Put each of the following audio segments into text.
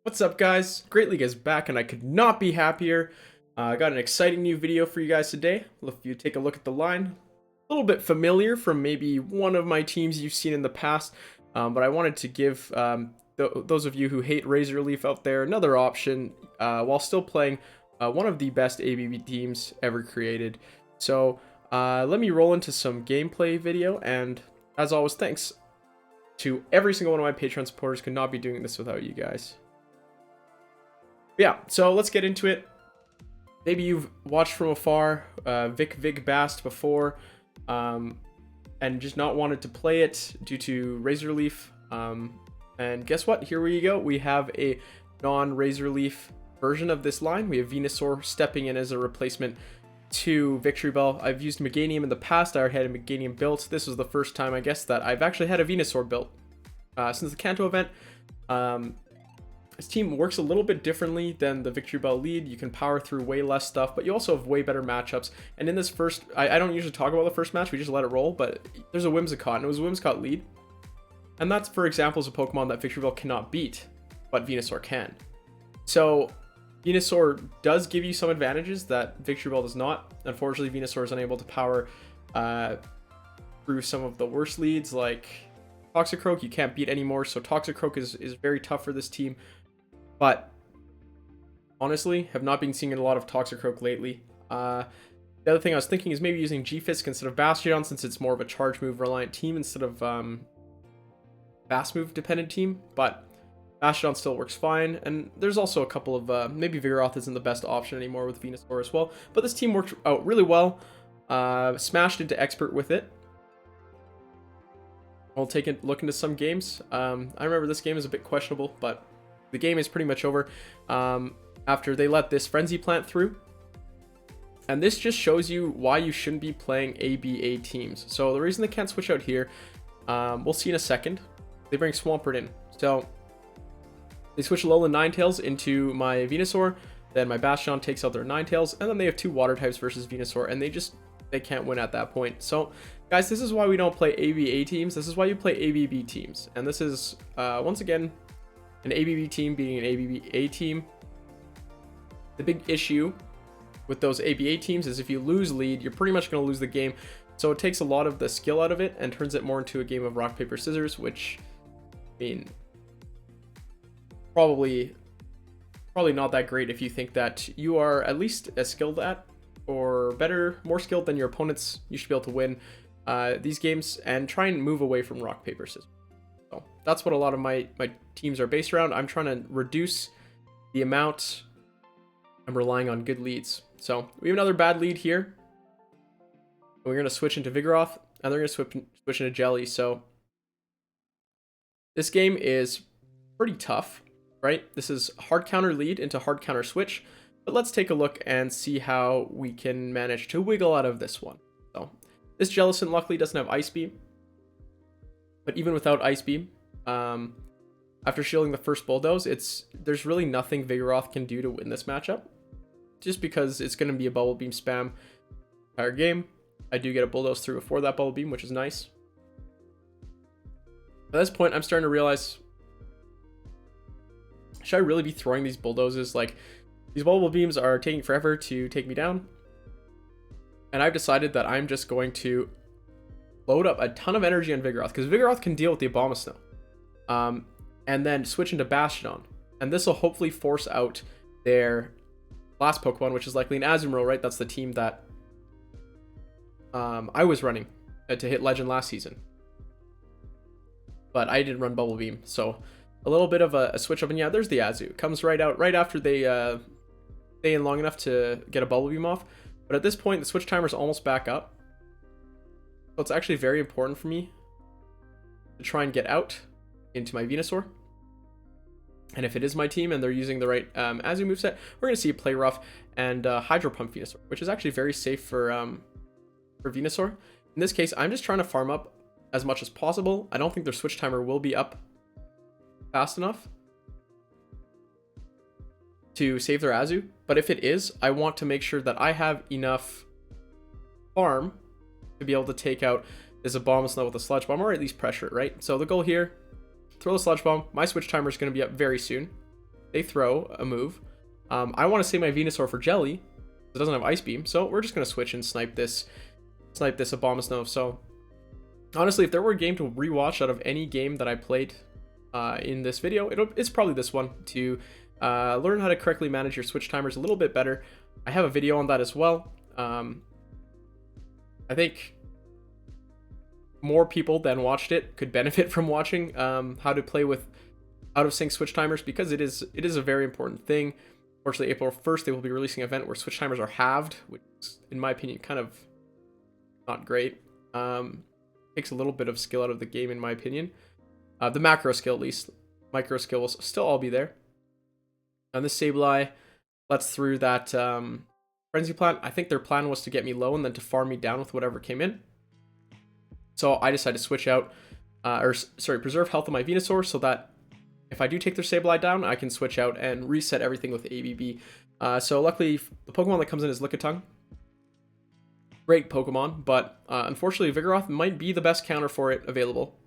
What's up, guys? Great League is back and I could not be happier. I got an exciting new video for you guys today. If you take a look at the line, a little bit familiar from maybe one of my teams you've seen in the past, but I wanted to give those of you who hate Razor Leaf out there another option while still playing one of the best ABB teams ever created. So let me roll into some gameplay video, and as always, thanks to every single one of my Patreon supporters. Could not be doing this without you guys. Yeah, so let's get into it. Maybe you've watched from afar Vig Bast before and just not wanted to play it due to Razor Leaf. And guess what? Here we go. We have a non-Razor Leaf version of this line. We have Venusaur stepping in as a replacement to Victory Bell. I've used Meganium in the past. I already had a Meganium built. This was the first time, I guess, that I've actually had a Venusaur built since the Kanto event. This team works a little bit differently than the Victory Bell lead. You can power through way less stuff, but you also have way better matchups. And in this first, I don't usually talk about the first match, we just let it roll, but there's a Whimsicott, and it was a Whimsicott lead. And that's for examples of Pokemon that Victory Bell cannot beat, but Venusaur can. So Venusaur does give you some advantages that Victory Bell does not. Unfortunately, Venusaur is unable to power through some of the worst leads, like Toxicroak. You can't beat anymore, so Toxicroak is very tough for this team. But honestly, have not been seeing a lot of Toxicroak lately. The other thing I was thinking is maybe using G-Fisk instead of Bastiodon, since it's more of a charge move reliant team instead of fast move dependent team. But Bastiodon still works fine, and there's also a couple of maybe Vigoroth isn't the best option anymore with Venusaur as well. But this team worked out really well. Smashed into expert with it. We'll take a look into some games. I remember this game is a bit questionable, but the game is pretty much over after they let this Frenzy Plant through. And this just shows you why you shouldn't be playing ABA teams. So the reason they can't switch out here, we'll see in a second. They bring Swampert in. So they switch Alolan Ninetales into my Venusaur. Then my Bastiodon takes out their Ninetales. And then they have two water types versus Venusaur. And they can't win at that point. So guys, this is why we don't play ABA teams. This is why you play ABB teams. And this is, once again, an ABB team being an ABA team. The big issue with those ABA teams is if you lose lead, you're pretty much going to lose the game. So it takes a lot of the skill out of it and turns it more into a game of rock, paper, scissors, which, I mean, probably not that great if you think that you are at least as skilled at, or better, more skilled than your opponents. You should be able to win these games and try and move away from rock, paper, scissors. So that's what a lot of my teams are based around. I'm trying to reduce the amount I'm relying on good leads. So we have another bad lead here. We're going to switch into Vigoroth, and they're going to switch into Jelly. So this game is pretty tough, right? This is hard counter lead into hard counter switch. But let's take a look and see how we can manage to wiggle out of this one. So this Jellicent luckily doesn't have Ice Beam. But even without Ice Beam, after shielding the first Bulldoze, there's really nothing Vigoroth can do to win this matchup. Just because it's going to be a Bubble Beam spam entire game. I do get a Bulldoze through before that Bubble Beam, which is nice. At this point, I'm starting to realize, should I really be throwing these Bulldozes? Like, these Bubble Beams are taking forever to take me down. And I've decided that I'm just going to load up a ton of energy on Vigoroth, because Vigoroth can deal with the Abomasnow. And then switch into Bastiodon. And this will hopefully force out their last Pokemon, which is likely an Azumarill, right? That's the team that I was running to hit Legend last season. But I didn't run Bubble Beam, so a little bit of a switch up. And yeah, there's the Azu. Comes right out right after they stay in long enough to get a Bubble Beam off. But at this point, the switch timer is almost back up. So it's actually very important for me to try and get out into my Venusaur. And if it is my team and they're using the right Azu moveset, we're going to see Play Rough and Hydro Pump Venusaur, which is actually very safe for Venusaur. In this case, I'm just trying to farm up as much as possible. I don't think their switch timer will be up fast enough to save their Azu. But if it is, I want to make sure that I have enough farm to be able to take out this Abomasnow with a Sludge Bomb, or at least pressure it, right? So the goal here, throw the Sludge Bomb. My switch timer is going to be up very soon. they throw a move. I want to save my Venusaur for Jelly. It doesn't have Ice Beam, so we're just going to switch and snipe this Abomasnow. So honestly, if there were a game to rewatch out of any game that I played in this video, it's probably this one, to learn how to correctly manage your switch timers a little bit better. I have a video on that as well. I think more people than watched it could benefit from watching how to play with out of sync switch timers, because it is a very important thing. Fortunately, April 1st, they will be releasing an event where switch timers are halved, which is, in my opinion, kind of not great. Takes a little bit of skill out of the game, in my opinion. The macro skill, at least. Micro skill will still all be there. And this Sableye lets through that Frenzy Plant. I think their plan was to get me low and then to farm me down with whatever came in. So I decided to switch out, preserve health of my Venusaur, so that if I do take their Sableye down, I can switch out and reset everything with ABB. So luckily, the Pokemon that comes in is Lickitung. Great Pokemon, but unfortunately, Vigoroth might be the best counter for it available.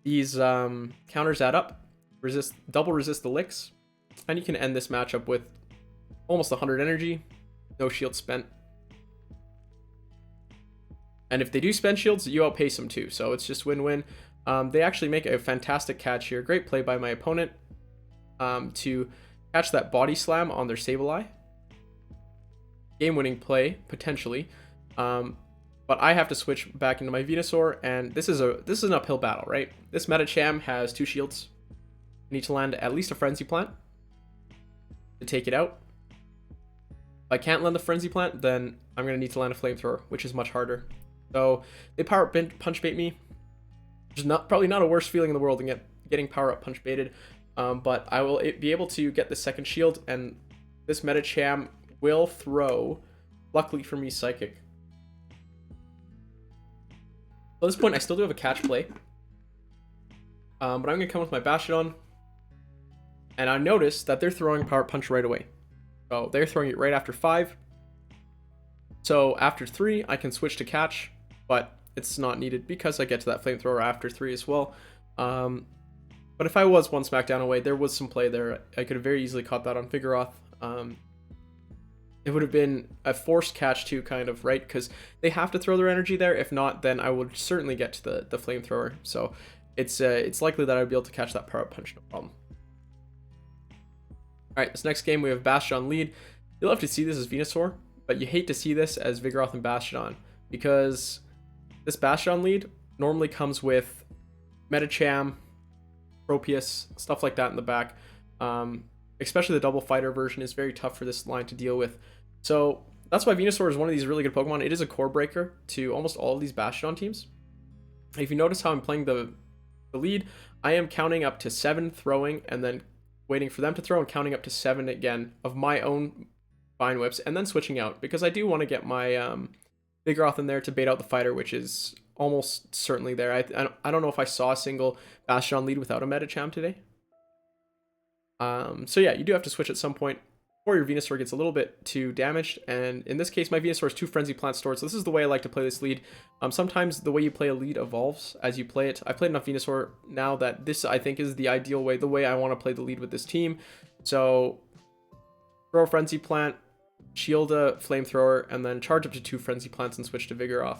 These counters add up, double resist the licks, and you can end this matchup with almost 100 energy, no shield spent. And if they do spend shields, you outpace them too, so it's just win-win. They actually make a fantastic catch here. Great play by my opponent to catch that Body Slam on their Sableye. Game-winning play, potentially. But I have to switch back into my Venusaur, and this is an uphill battle, right? This Medicham has 2 shields. I need to land at least a Frenzy Plant to take it out. If I can't land the Frenzy Plant, then I'm going to need to land a Flamethrower, which is much harder. So they Power Up Punch Bait me. Which is probably not a worse feeling in the world than getting Power Up Punch Baited. But I will be able to get the second shield, and this Medicham will throw, luckily for me, Psychic. At this point, I still do have a catch play. But I'm going to come with my Bastiodon. And I notice that they're throwing Power Punch right away. So they're throwing it right after 5. So after 3, I can switch to catch, but it's not needed because I get to that Flamethrower after 3 as well. But if I was one Smackdown away, there was some play there. I could have very easily caught that on Vigoroth. It would have been a forced catch too, kind of, right? Because they have to throw their energy there. If not, then I would certainly get to the Flamethrower. So it's likely that I'd be able to catch that Power Up Punch, no problem. Alright, this next game we have Bastiodon lead. You'll have to see this as Venusaur, but you hate to see this as Vigoroth and Bastiodon, because this Bastiodon lead normally comes with Medicham, Tropius, stuff like that in the back. Especially the double fighter version is very tough for this line to deal with. So that's why Venusaur is one of these really good Pokemon. It is a core breaker to almost all of these Bastiodon teams. If you notice how I'm playing the lead, I am counting up to 7 throwing and then waiting for them to throw and counting up to 7 again of my own Vine Whips and then switching out, because I do want to get my Vigoroth in there to bait out the fighter, which is almost certainly there. I don't know if I saw a single Bastiodon lead without a Medicham today. So yeah, you do have to switch at some point before your Venusaur gets a little bit too damaged, and in this case my Venusaur has 2 Frenzy Plants stored, so this is the way I like to play this lead. Sometimes the way you play a lead evolves as you play it. I played enough Venusaur now that this, I think, is the ideal way, the way I want to play the lead with this team. So throw a Frenzy Plant, shield a Flamethrower, and then charge up to 2 Frenzy Plants and switch to Vigoroth.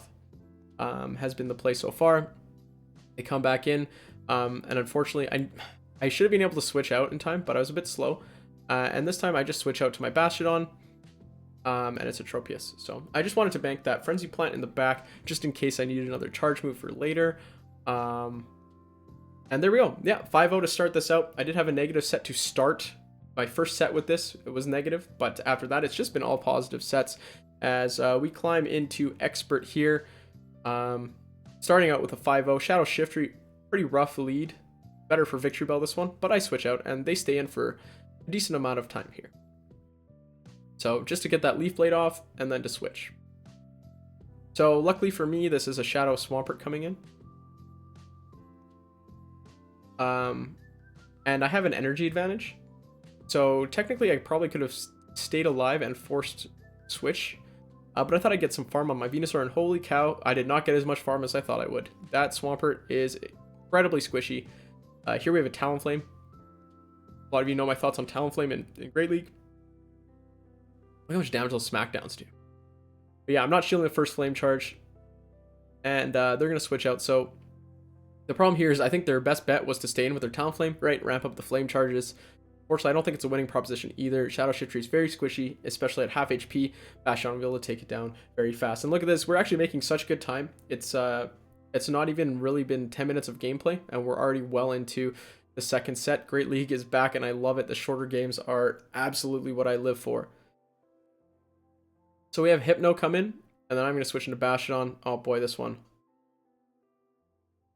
Has been the play so far. They come back in, and unfortunately I should have been able to switch out in time, but I was a bit slow. And this time I just switch out to my Bastiodon, and it's a Tropius. So I just wanted to bank that Frenzy Plant in the back, just in case I needed another charge move for later. And there we go. Yeah, 5-0 to start this out. I did have a negative set to start. My first set with this, it was negative, but after that, it's just been all positive sets as we climb into Expert here. Starting out with a 5-0. Shadow Shiftry, pretty rough lead. Better for Victory Bell this one, but I switch out, and they stay in for a decent amount of time here. So just to get that Leaf Blade off, and then to switch. So luckily for me, this is a Shadow Swampert coming in. And I have an energy advantage. So technically I probably could have stayed alive and forced switch. But I thought I'd get some farm on my Venusaur, and holy cow, I did not get as much farm as I thought I would. That Swampert is incredibly squishy. Here we have a Talonflame. A lot of you know my thoughts on Talonflame in Great League. Look how much damage those smackdowns do. But yeah, I'm not shielding the first flame charge. And they're going to switch out. So the problem here is I think their best bet was to stay in with their Talonflame, right? Ramp up the flame charges. Unfortunately, I don't think it's a winning proposition either. Shadow Shiftry is very squishy, especially at half HP. Bastiodon will be able to take it down very fast. And look at this. We're actually making such good time. It's not even really been 10 minutes of gameplay, and we're already well into the second set. Great League is back, and I love it. The shorter games are absolutely what I live for. So we have Hypno come in, and then I'm going to switch into Bastiodon. Oh boy, this one.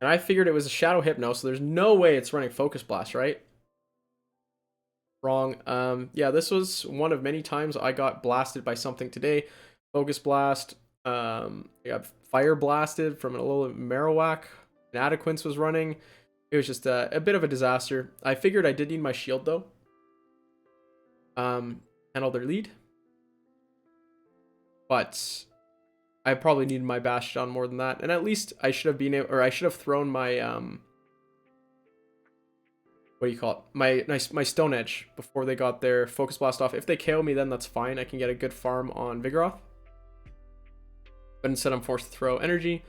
And I figured it was a Shadow Hypno, so there's no way it's running Focus Blast, right? Wrong. Yeah, this was one of many times I got blasted by something today. Focus Blast. I got Fire Blasted from an Alolan Marowak. Inadequance was running. It was just a bit of a disaster. I figured I did need my shield though. Handle their lead. But I probably needed my Bastiodon more than that. And at least I should have been able, or I should have thrown my what do you call it? My Stone Edge before they got their Focus Blast off. If they KO me, then that's fine. I can get a good farm on Vigoroth. But instead, I'm forced to throw energy.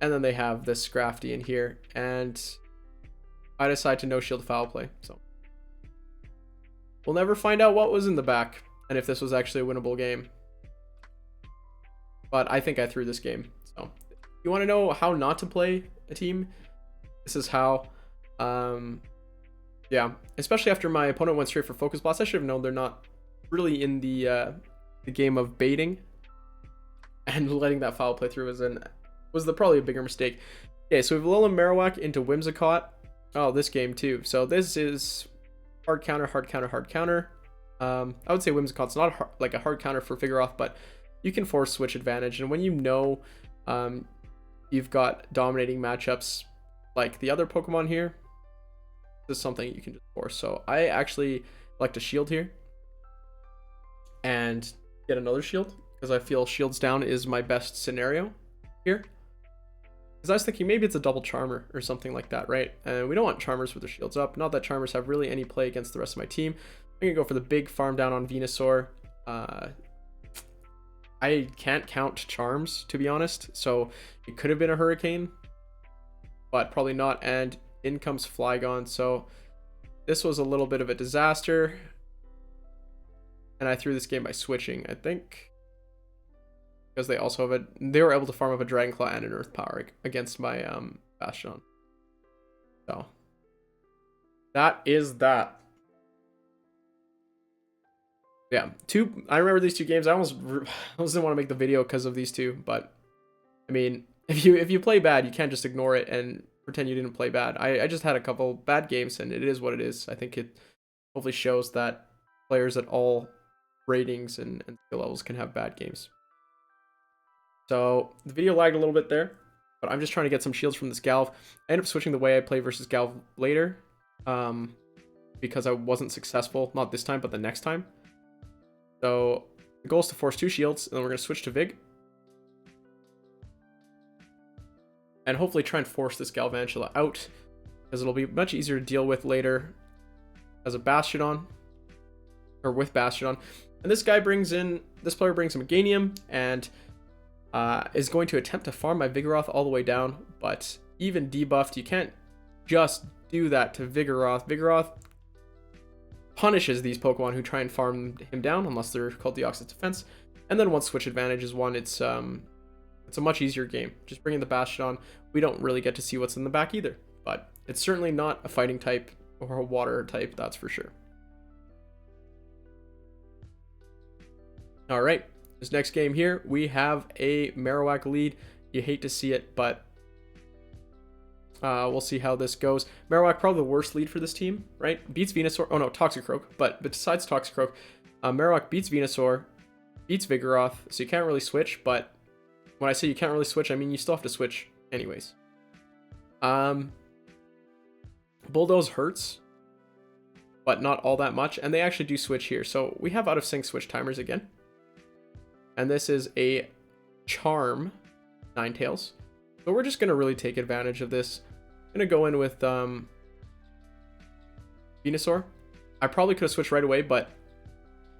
And then they have this Scrafty in here. And I decide to no shield foul play. So we'll never find out what was in the back and if this was actually a winnable game. But I think I threw this game. So if you want to know how not to play a team, this is how. Yeah, especially after my opponent went straight for Focus Blast. I should have known they're not really in the game of baiting, and letting that foul play through was probably a bigger mistake. Okay, so we have Alolan Marowak into Whimsicott. Oh, this game too. So this is hard counter, hard counter, hard counter. I would say Whimsicott's not like a hard counter for Vigoroth, but you can force switch advantage, and when you know you've got dominating matchups like the other Pokemon here, this is something you can just force. So I actually like to shield here and get another shield because I feel shields down is my best scenario here. Because I was thinking maybe it's a double Charmer or something like that, right? And we don't want Charmers with their shields up. Not that Charmers have really any play against the rest of my team. I'm going to go for the big farm down on Venusaur. I can't count Charms, to be honest. So it could have been a Hurricane, but probably not. And in comes Flygon. So this was a little bit of a disaster. And I threw this game by switching, I think. Because they also have they were able to farm up a Dragon Claw and an Earth Power against my Bastiodon. So that is that. Yeah, I remember these two games. I almost didn't want to make the video because of these two, but I mean, if you play bad, you can't just ignore it and pretend you didn't play bad. I just had a couple bad games, and it is what it is. I think it hopefully shows that players at all ratings and skill levels can have bad games. So the video lagged a little bit there, but I'm just trying to get some shields from this Galv. I ended up switching the way I play versus Galv later, because I wasn't successful, not this time, but the next time. So the goal is to force 2 shields, and then we're going to switch to Vig. And hopefully try and force this Galvantula out, because it'll be much easier to deal with later as a Bastiodon, or with Bastiodon. And this player brings in a Meganium, and is going to attempt to farm my Vigoroth all the way down, but even debuffed, you can't just do that to Vigoroth. Vigoroth punishes these Pokemon who try and farm him down, unless they're called Deoxys Defense. And then once switch advantage is won, it's a much easier game. Just bringing the Bastiodon, we don't really get to see what's in the back either, but it's certainly not a fighting type or a water type, that's for sure. All right, this next game here, we have a Marowak lead. You hate to see it, but we'll see how this goes. Marowak, probably the worst lead for this team, right? Beats Venusaur. Oh no, Toxicroak. But besides Toxicroak, Marowak beats Venusaur, beats Vigoroth, so you can't really switch. But when I say you can't really switch, I mean you still have to switch anyways. Bulldoze hurts, but not all that much. And they actually do switch here. So we have out of sync switch timers again. And this is a Charm Ninetales. So we're just going to really take advantage of this. I'm going to go in with Venusaur. I probably could have switched right away, but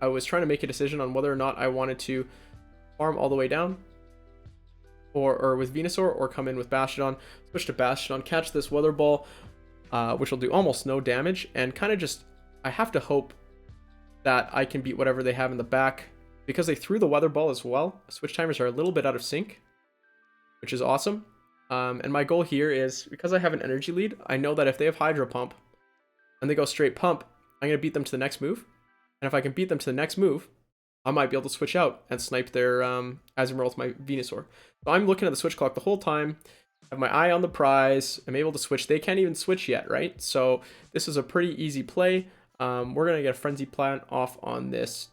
I was trying to make a decision on whether or not I wanted to farm all the way down or with Venusaur, or come in with Bastiodon. Switch to Bastiodon, catch this Weather Ball, which will do almost no damage, and kind of just, I have to hope that I can beat whatever they have in the back, because they threw the Weather Ball as well. Switch timers are a little bit out of sync, which is awesome. And my goal here is, because I have an energy lead, I know that if they have Hydro Pump and they go straight Pump, I'm going to beat them to the next move. And if I can beat them to the next move, I might be able to switch out and snipe their Azumarill with my Venusaur. So I'm looking at the switch clock the whole time. I have my eye on the prize. I'm able to switch. They can't even switch yet, right? So this is a pretty easy play. We're going to get a Frenzy Plant off on this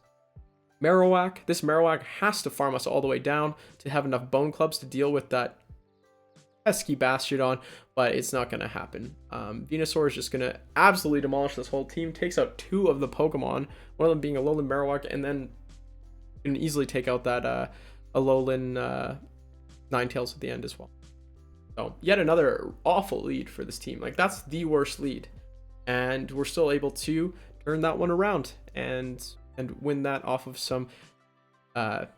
Marowak. This Marowak has to farm us all the way down to have enough Bone Clubs to deal with that pesky Bastiodon, but it's not going to happen. Venusaur is just going to absolutely demolish this whole team. Takes out 2 of the Pokemon, one of them being Alolan Marowak, and then can easily take out that Alolan Ninetales at the end as well. So yet another awful lead for this team. Like, that's the worst lead, and we're still able to turn that one around and win that off of some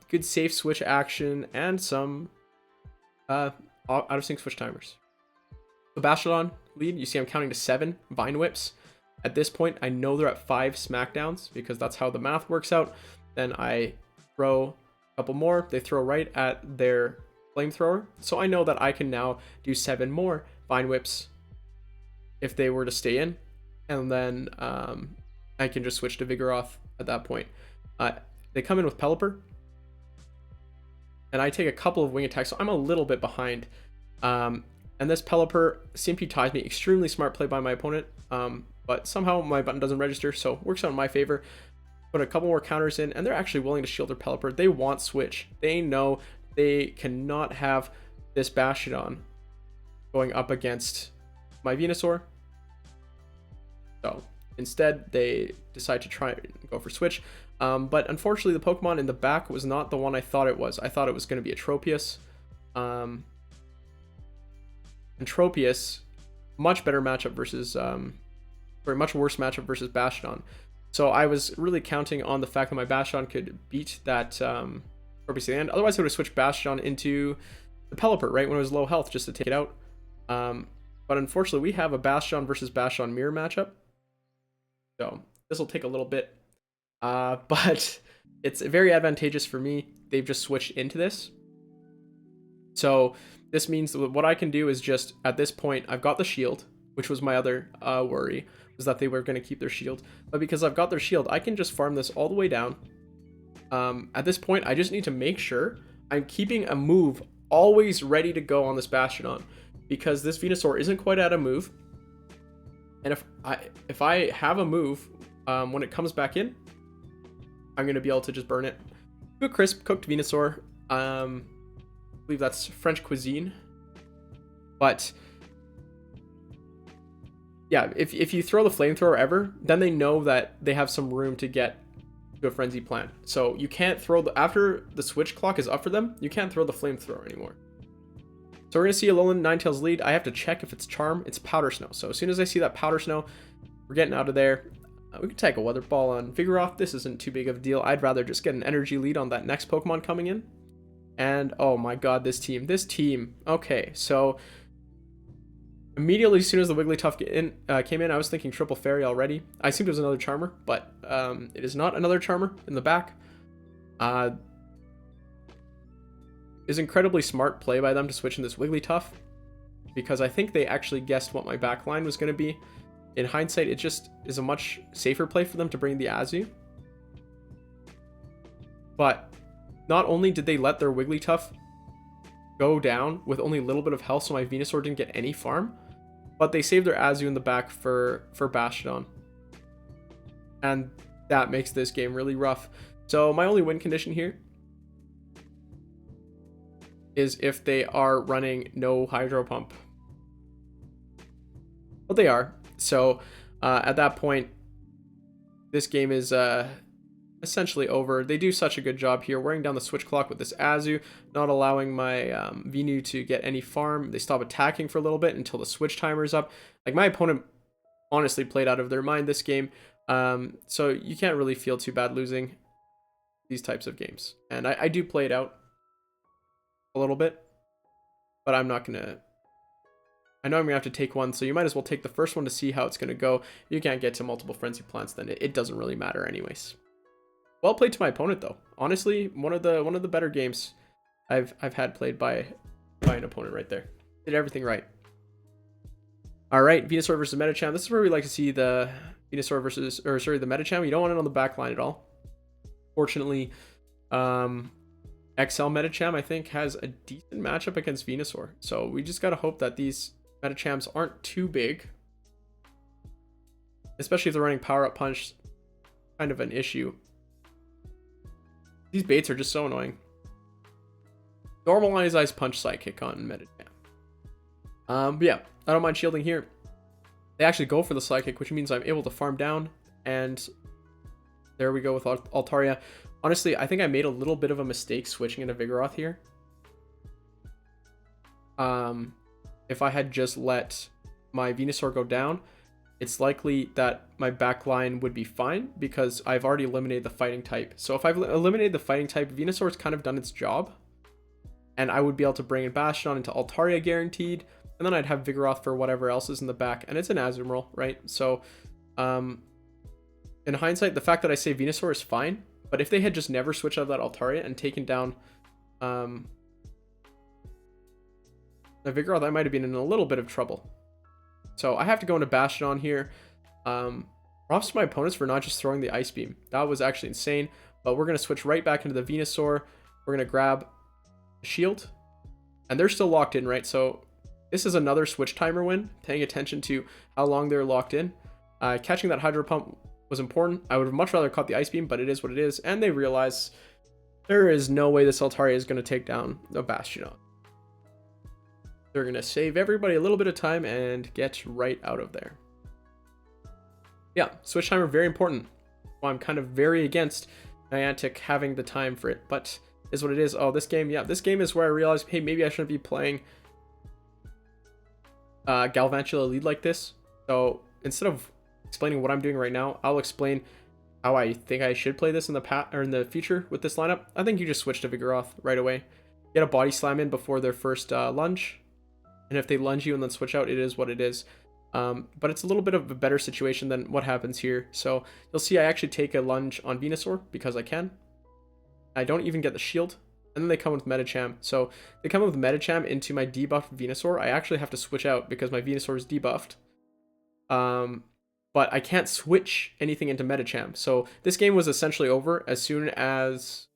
good safe switch action and some out of sync switch timers. The Bastiodon lead, you see I'm counting to 7 Vine Whips. At this point, I know they're at 5 Smackdowns because that's how the math works out. Then I throw a couple more. They throw right at their Flamethrower. So I know that I can now do 7 more Vine Whips if they were to stay in. And then I can just switch to Vigoroth at that point. They come in with Pelipper. And I take a couple of wing attacks, so I'm a little bit behind. And this Pelipper CMP ties me. Extremely smart play by my opponent. But somehow my button doesn't register, so it works out in my favor. Put a couple more counters in, and they're actually willing to shield their Pelipper. They want switch. They know they cannot have this Bastiodon going up against my Venusaur. So instead, they decide to try and go for switch. But unfortunately, the Pokemon in the back was not the one I thought it was. I thought it was going to be a Tropius. And Tropius, much better matchup versus, much worse matchup versus Bastiodon. So I was really counting on the fact that my Bastiodon could beat that Tropius at the end. Otherwise, I would have switched Bastiodon into the Pelipper, right, when it was low health, just to take it out. But unfortunately, we have a Bastiodon versus Bastiodon mirror matchup. So this will take a little bit. But it's very advantageous for me. They've just switched into this. So this means that what I can do is just, at this point, I've got the shield, which was my other worry, was that they were going to keep their shield. But because I've got their shield, I can just farm this all the way down. At this point, I just need to make sure I'm keeping a move always ready to go on this Bastiodon, because this Venusaur isn't quite at a move. And if I have a move, when it comes back in, I'm going to be able to just burn it. A crisp cooked Venusaur. I believe that's French cuisine. But yeah, if you throw the Flamethrower ever, then they know that they have some room to get to a Frenzy Plant. So you can't throw after the switch clock is up for them, you can't throw the Flamethrower anymore. So we're going to see Alolan Ninetales lead. I have to check if it's Charm. It's Powder Snow. So as soon as I see that Powder Snow, we're getting out of there. We can take a Weather Ball on Vigoroth. This isn't too big of a deal. I'd rather just get an energy lead on that next Pokemon coming in. And oh my god, this team. Okay, so immediately as soon as the Wigglytuff came in, I was thinking Triple Fairy already. I assumed it was another Charmer, but it is not another Charmer in the back. Is incredibly smart play by them to switch in this Wigglytuff, because I think they actually guessed what my back line was going to be. In hindsight, it just is a much safer play for them to bring the Azu. But not only did they let their Wigglytuff go down with only a little bit of health, so my Venusaur didn't get any farm, but they saved their Azu in the back for Bastiodon. And that makes this game really rough. So my only win condition here is if they are running no Hydro Pump. But they are. So at that point, this game is essentially over. They do such a good job here, wearing down the switch clock with this Azu, not allowing my Venu to get any farm. They stop attacking for a little bit until the switch timer is up. Like, my opponent honestly played out of their mind this game. So you can't really feel too bad losing these types of games. And I do play it out a little bit, but I'm not gonna. I know I'm gonna have to take one, so you might as well take the first one to see how it's gonna go. You can't get to multiple frenzy plants, then it doesn't really matter anyways. Well played to my opponent though. Honestly, one of the better games I've had played by an opponent right there. Did everything right. All right, Venusaur versus Medicham. This is where we like to see the Venusaur versus, or sorry, the Medicham. You don't want it on the back line at all. Fortunately, XL Medicham, I think, has a decent matchup against Venusaur. So we just got to hope that these Medichams aren't too big. Especially if they're running Power Up Punch, kind of an issue. These baits are just so annoying. Normalize Ice Punch Psychic on Medicham. But yeah, I don't mind shielding here. They actually go for the Psychic, which means I'm able to farm down. And there we go with Altaria. Honestly, I think I made a little bit of a mistake switching into Vigoroth here. If I had just let my Venusaur go down, it's likely that my backline would be fine because I've already eliminated the fighting type. So if I've eliminated the fighting type, Venusaur's kind of done its job. And I would be able to bring in Bastiodon into Altaria guaranteed. And then I'd have Vigoroth for whatever else is in the back. And it's an Azumarill, right? So, in hindsight, the fact that I say Venusaur is fine. But if they had just never switched out of that Altaria and taken down the Vigoroth, I might have been in a little bit of trouble. So I have to go into Bastiodon here. Props to my opponents for not just throwing the Ice Beam. That was actually insane. But we're going to switch right back into the Venusaur. We're going to grab a Shield. And they're still locked in, right? So this is another switch timer win. Paying attention to how long they're locked in. Catching that Hydro Pump was important. I would have much rather caught the Ice Beam, but it is what it is. And they realize there is no way this Altaria is going to take down the Bastiodon. They're going to save everybody a little bit of time and get right out of there. Yeah, switch timer, very important. Well, I'm kind of very against Niantic having the time for it, but is what it is. Oh, this game, yeah, this game is where I realized, hey, maybe I shouldn't be playing Galvantula lead like this. So instead of explaining what I'm doing right now, I'll explain how I think I should play this in the past or in the future with this lineup. I think you just switch to Vigoroth right away. Get a Body Slam in before their first lunge. And if they lunge you and then switch out, it is what it is. But it's a little bit of a better situation than what happens here. So you'll see I actually take a lunge on Venusaur because I can. I don't even get the shield. And then they come with Medicham. So they come with Medicham into my debuffed Venusaur. I actually have to switch out because my Venusaur is debuffed. But I can't switch anything into Medicham. So this game was essentially over as soon as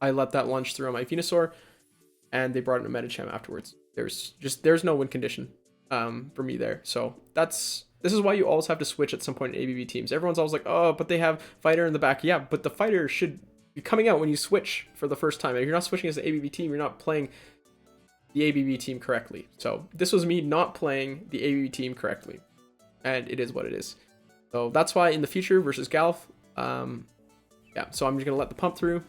I let that lunge through on my Venusaur. And they brought in a Medicham afterwards. There's no win condition for me there. So this is why you always have to switch at some point in ABB teams. Everyone's always like, oh, but they have fighter in the back. Yeah, but the fighter should be coming out when you switch for the first time. If you're not switching as the ABB team, you're not playing the ABB team correctly. So this was me not playing the ABB team correctly. And it is what it is. So that's why in the future versus Galv, yeah, so I'm just going to let the pump through.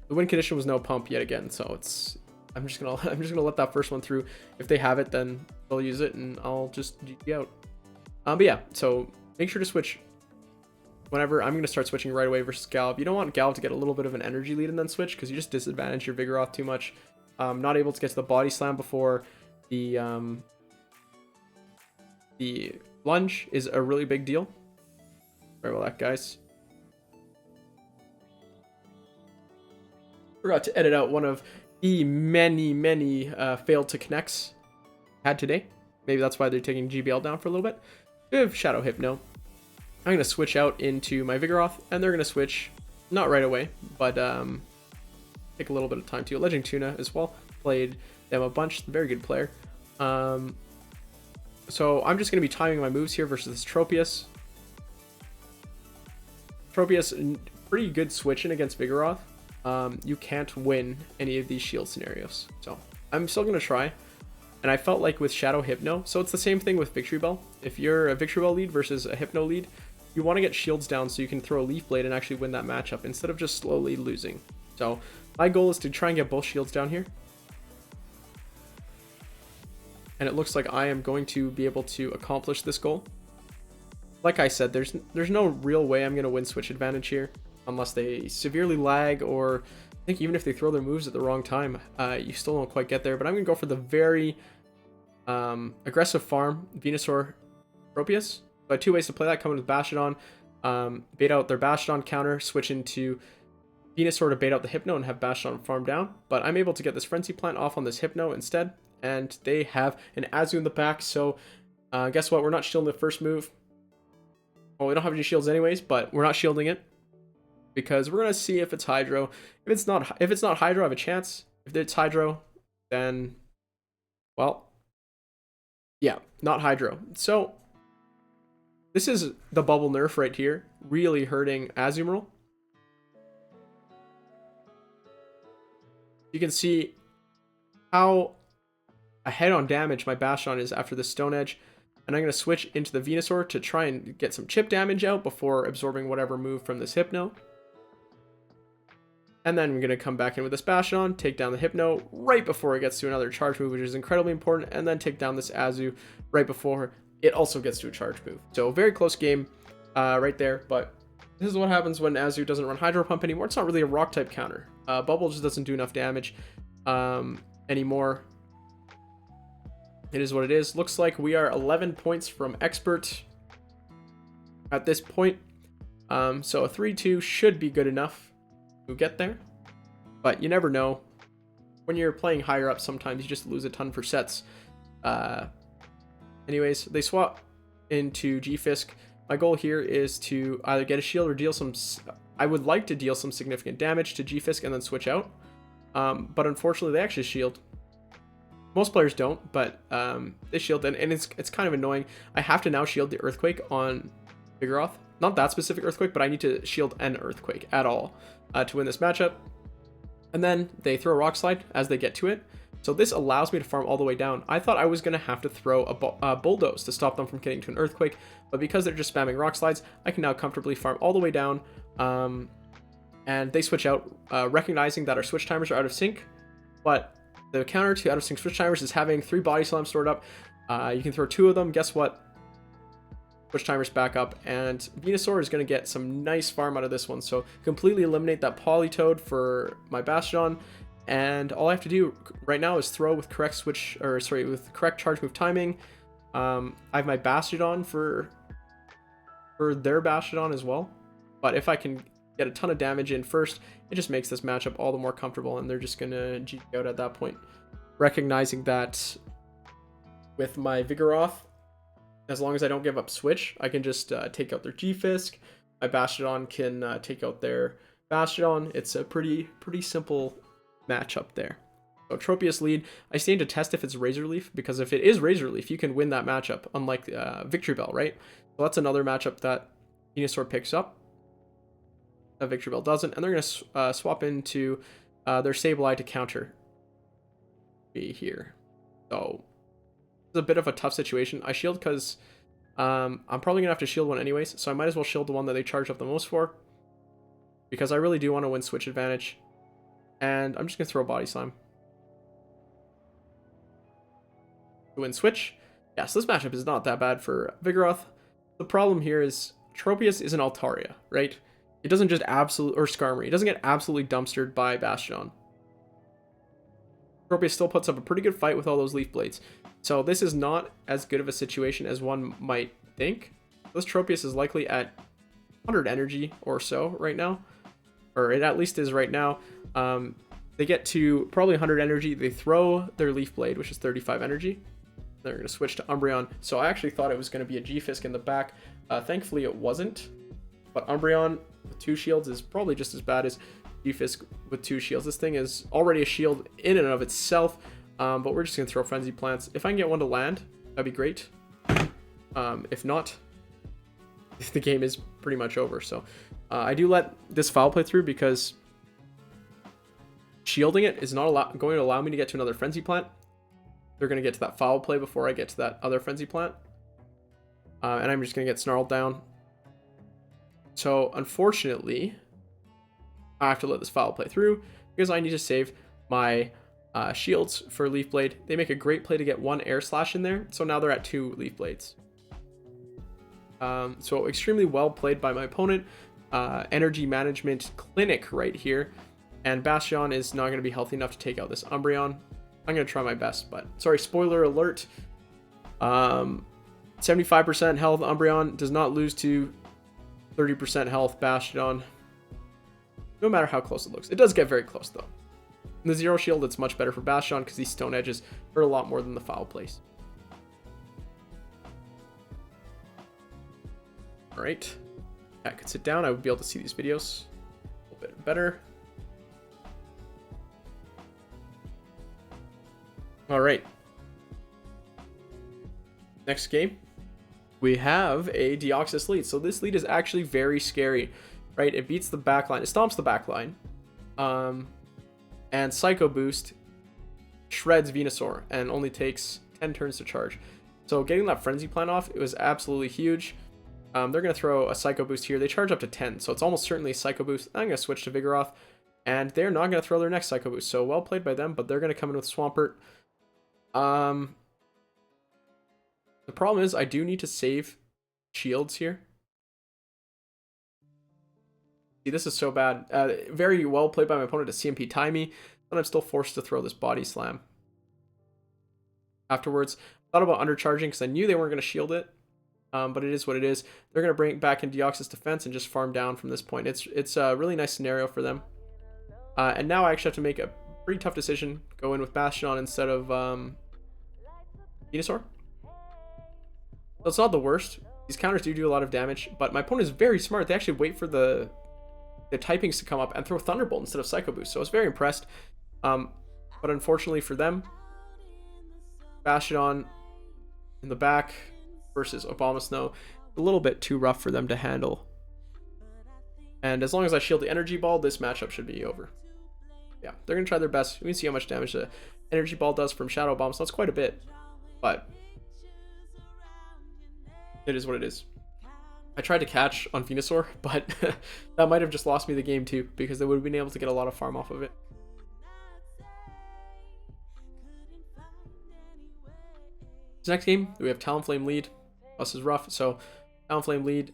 The win condition was no pump yet again, so I'm just gonna let that first one through. If they have it, then they'll use it, and I'll just GG out. But yeah, so make sure to switch whenever. I'm gonna start switching right away versus Galv. You don't want Galv to get a little bit of an energy lead and then switch because you just disadvantage your Vigoroth too much. Not able to get to the Body Slam before the lunge is a really big deal. Sorry about that, guys. Forgot to edit out one of the many failed to connects had today. Maybe that's why they're taking GBL down for a little bit. We have Shadow Hypno. I'm going to switch out into my Vigoroth, and they're going to switch, not right away, but take a little bit of time to. Legend Tuna as well. Played them a bunch. Very good player. So I'm just going to be timing my moves here versus this Tropius. Tropius, pretty good switching against Vigoroth. You can't win any of these shield scenarios. So I'm still going to try. And I felt like with Shadow Hypno, so it's the same thing with Victory Bell. If you're a Victory Bell lead versus a Hypno lead, you want to get shields down so you can throw a Leaf Blade and actually win that matchup instead of just slowly losing. So my goal is to try and get both shields down here. And it looks like I am going to be able to accomplish this goal. like I said, there's no real way I'm gonna win switch advantage here unless they severely lag, or I think even if they throw their moves at the wrong time, you still don't quite get there. But I'm gonna go for the very aggressive farm Venusaur Tropius. So I have two ways to play that. Come in with Bastiodon, bait out their Bastiodon counter, switch into Venusaur to bait out the Hypno and have Bastiodon farm down. But I'm able to get this Frenzy Plant off on this Hypno instead, and they have an Azu in the back. So guess what? We're not shielding the first move. Well, we don't have any shields anyways, but we're not shielding it because we're gonna see if it's Hydro. If it's not Hydro, I have a chance. If it's Hydro, then, well, yeah, not Hydro. So this is the bubble nerf right here, really hurting Azumarill. You can see how ahead on damage my Bastiodon is after the Stone Edge. And I'm going to switch into the Venusaur to try and get some chip damage out before absorbing whatever move from this Hypno. And then we're going to come back in with this Bastiodon, take down the Hypno right before it gets to another charge move, which is incredibly important, and then take down this Azu right before it also gets to a charge move. So very close game right there, but this is what happens when Azu doesn't run Hydro Pump anymore. It's not really a rock type counter. Bubble just doesn't do enough damage anymore. It is what it is. Looks like we are 11 points from Expert at this point. So a 3-2 should be good enough to get there. But you never know. When you're playing higher up, sometimes you just lose a ton for sets. Anyways, they swap into G-Fisk. My goal here is to either get a shield or deal some... I would like to deal some significant damage to G-Fisk and then switch out. But unfortunately, they actually shield. Most players don't, but they shield, and it's kind of annoying. I have to now shield the Earthquake on Vigoroth. Not that specific Earthquake, but I need to shield an Earthquake at all to win this matchup. And then they throw a Rock Slide as they get to it. So this allows me to farm all the way down. I thought I was going to have to throw a Bulldoze to stop them from getting to an Earthquake, but because they're just spamming Rock Slides, I can now comfortably farm all the way down. And they switch out, recognizing that our switch timers are out of sync, but the counter to out of sync switch timers is having 3 Body Slams stored up. You can throw 2 of them. Guess what? Switch timers back up, and Venusaur is going to get some nice farm out of this one. So completely eliminate that Politoed for my Bastiodon, and all I have to do right now is throw with correct with correct charge move timing. I have my Bastiodon for their Bastiodon as well, but if I can get a ton of damage in first, it just makes this matchup all the more comfortable, and they're just gonna GG out at that point. Recognizing that with my Vigoroth, as long as I don't give up switch, I can just take out their G-Fisk. My Bastiodon can take out their Bastiodon. It's a pretty simple matchup there. So Tropius lead. I stay to test if it's Razor Leaf, because if it is Razor Leaf, you can win that matchup, unlike Victory Bell, right? So that's another matchup that Venusaur picks up. Victory Bell doesn't, and they're going to swap into their Sableye to counter me here. So it's a bit of a tough situation. I shield because I'm probably going to have to shield one anyways, so I might as well shield the one that they charge up the most for, because I really do want to win switch advantage. And I'm just going to throw Body Slam to win switch. Yeah, so this matchup is not that bad for Vigoroth. The problem here is Tropius is an Altaria, right? It doesn't just or Skarmory. It doesn't get absolutely dumpstered by Bastiodon. Tropius still puts up a pretty good fight with all those Leaf Blades. So this is not as good of a situation as one might think. This Tropius is likely at 100 energy or so right now. Or it at least is right now. They get to probably 100 energy. They throw their Leaf Blade, which is 35 energy. They're going to switch to Umbreon. So I actually thought it was going to be a G-Fisk in the back. Thankfully it wasn't. But Umbreon with 2 shields is probably just as bad as G-Fisk with 2 shields. This thing is already a shield in and of itself, but we're just going to throw Frenzy Plants. If I can get one to land, that'd be great. If not, the game is pretty much over. So I do let this Foul Play through because shielding it is not going to allow me to get to another Frenzy Plant. They're going to get to that Foul Play before I get to that other Frenzy Plant. And I'm just going to get snarled down. So unfortunately, I have to let this Foul Play through because I need to save my shields for Leaf Blade. They make a great play to get 1 Air Slash in there, so now they're at 2 Leaf Blades. So extremely well played by my opponent. Energy management clinic right here. And Bastiodon is not going to be healthy enough to take out this Umbreon. I'm going to try my best, but sorry, spoiler alert. 75% health Umbreon does not lose to 30% health Bastiodon. No matter how close it looks. It does get very close, though. In the Zero Shield, it's much better for Bastiodon because these stone edges hurt a lot more than the Foul Place. Alright. I could sit down. I would be able to see these videos a little bit better. Alright. Next game. We have a Deoxys lead. So this lead is actually very scary. Right? It beats the backline. It stomps the backline. And Psycho Boost shreds Venusaur and only takes 10 turns to charge. So getting that Frenzy Plant off, it was absolutely huge. They're going to throw a Psycho Boost here. They charge up to 10, so it's almost certainly a Psycho Boost. I'm going to switch to Vigoroth, and they're not going to throw their next Psycho Boost. So well played by them, but they're going to come in with Swampert. The problem is I do need to save shields here. See, this is so bad. Very well played by my opponent to CMP tie me, but I'm still forced to throw this Body Slam. Afterwards, thought about undercharging because I knew they weren't going to shield it. But it is what it is. They're going to bring it back in Deoxys Defense and just farm down from this point. It's a really nice scenario for them. And now I actually have to make a pretty tough decision. Go in with Bastiodon instead of Venusaur. So it's not the worst. These counters do a lot of damage, but my opponent is very smart. They actually wait for the typings to come up and throw Thunderbolt instead of Psycho Boost. So I was very impressed. But unfortunately for them, Bastiodon in the back versus Abomasnow, a little bit too rough for them to handle. And as long as I shield the Energy Ball, this matchup should be over. Yeah, they're going to try their best. We can see how much damage the Energy Ball does from Shadow Bomb, so that's quite a bit. But it is what it is. I tried to catch on Venusaur, but that might have just lost me the game too, because they would have been able to get a lot of farm off of it. This next game, we have Talonflame lead. This is rough, so Talonflame lead.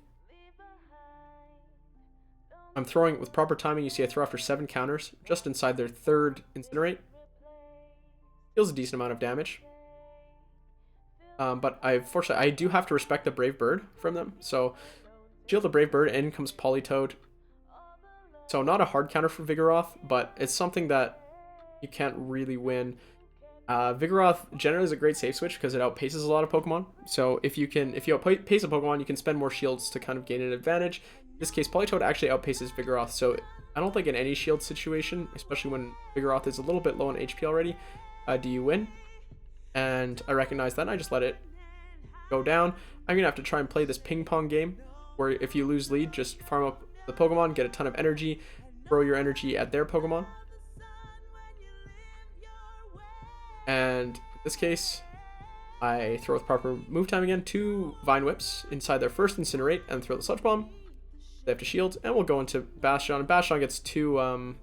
I'm throwing with proper timing. You see I throw after 7 counters, just inside their 3rd Incinerate. Deals a decent amount of damage. But fortunately, I do have to respect the Brave Bird from them. So shield the Brave Bird, in comes Politoed. So not a hard counter for Vigoroth, but it's something that you can't really win. Vigoroth generally is a great save switch because it outpaces a lot of Pokemon. So if you outpace a Pokemon, you can spend more shields to kind of gain an advantage. In this case, Politoed actually outpaces Vigoroth. So I don't think in any shield situation, especially when Vigoroth is a little bit low on HP already, do you win. And I recognize that, and I just let it go down. I'm going to have to try and play this ping pong game, where if you lose lead, just farm up the Pokemon, get a ton of energy, throw your energy at their Pokemon. And in this case, I throw with proper move time again, 2 Vine Whips inside their first Incinerate, and throw the Sludge Bomb. They have to shield, and we'll go into Bastiodon. And Bastiodon gets 2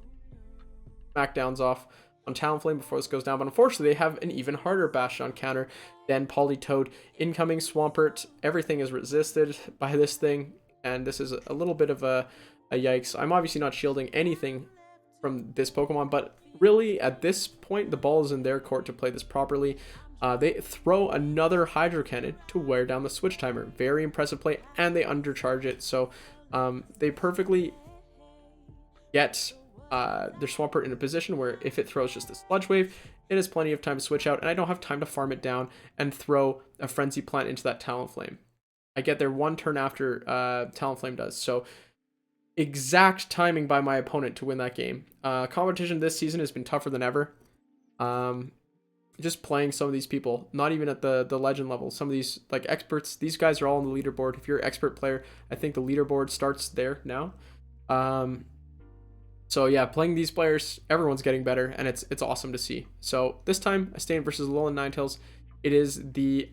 smackdowns off on Talonflame before this goes down, but unfortunately they have an even harder Bastiodon counter than Politoed. Incoming Swampert, everything is resisted by this thing, and this is a little bit of a yikes. I'm obviously not shielding anything from this Pokemon, but really at this point the ball is in their court to play this properly. They throw another Hydro Cannon to wear down the switch timer. Very impressive play, and they undercharge it, so they perfectly get their Swampert in a position where if it throws just a Sludge Wave, it has plenty of time to switch out, and I don't have time to farm it down and throw a Frenzy Plant into that Talonflame. I get there 1 turn after Talonflame does, so exact timing by my opponent to win that game. Competition this season has been tougher than ever. Just playing some of these people, not even at the legend level, some of these like experts, these guys are all on the leaderboard. If you're an expert player, I think the leaderboard starts there now. So yeah, playing these players, everyone's getting better, and it's awesome to see. So this time I stay in versus Alolan Ninetales. It is the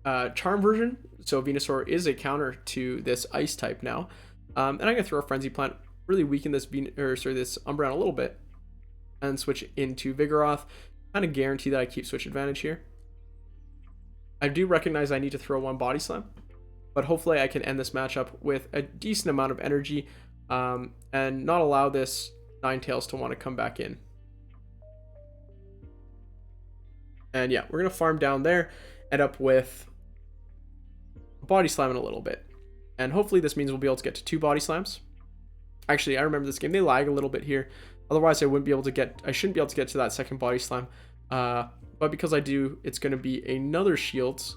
Charm version, so Venusaur is a counter to this Ice type now. And I'm gonna throw a Frenzy Plant, really weaken this this Umbreon a little bit, and switch into Vigoroth. Kind of guarantee that I keep switch advantage here. I do recognize I need to throw 1 Body Slam, but hopefully I can end this matchup with a decent amount of energy, and not allow this Ninetales to want to come back in. And yeah, we're going to farm down there, end up with Body Slam in a little bit. And hopefully this means we'll be able to get to 2 Body Slams. Actually, I remember this game, they lag a little bit here. Otherwise, I shouldn't be able to get to that second Body Slam. But because I do, it's going to be another Shield,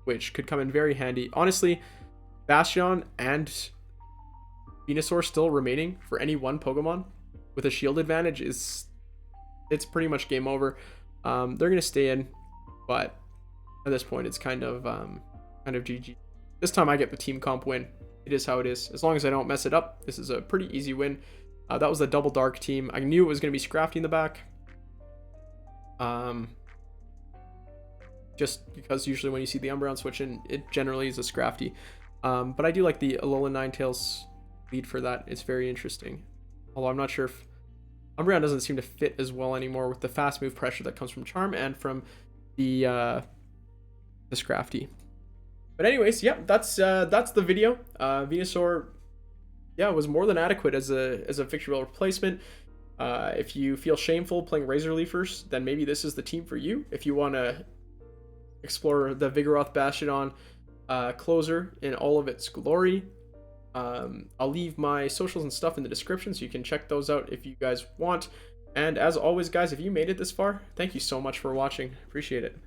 which could come in very handy. Honestly, Bastiodon and Venusaur still remaining for any one Pokemon with a Shield advantage it's pretty much game over. They're going to stay in, but at this point, it's kind of GG. This time I get the team comp win. It is how it is. As long as I don't mess it up, this is a pretty easy win. That was the double dark team. I knew it was going to be Scrafty in the back. Just because usually when you see the Umbreon switch in, it generally is a Scrafty. But I do like the Alolan Ninetales lead for that. It's very interesting. Although I'm not sure if Umbreon doesn't seem to fit as well anymore with the fast move pressure that comes from Charm and from the Scrafty. But anyways, yeah, that's the video. Venusaur, yeah, was more than adequate as a victory replacement. If you feel shameful playing Razor Leafers, then maybe this is the team for you. If you want to explore the Vigoroth Bastiodon closer in all of its glory, I'll leave my socials and stuff in the description so you can check those out if you guys want. And as always, guys, if you made it this far, thank you so much for watching. Appreciate it.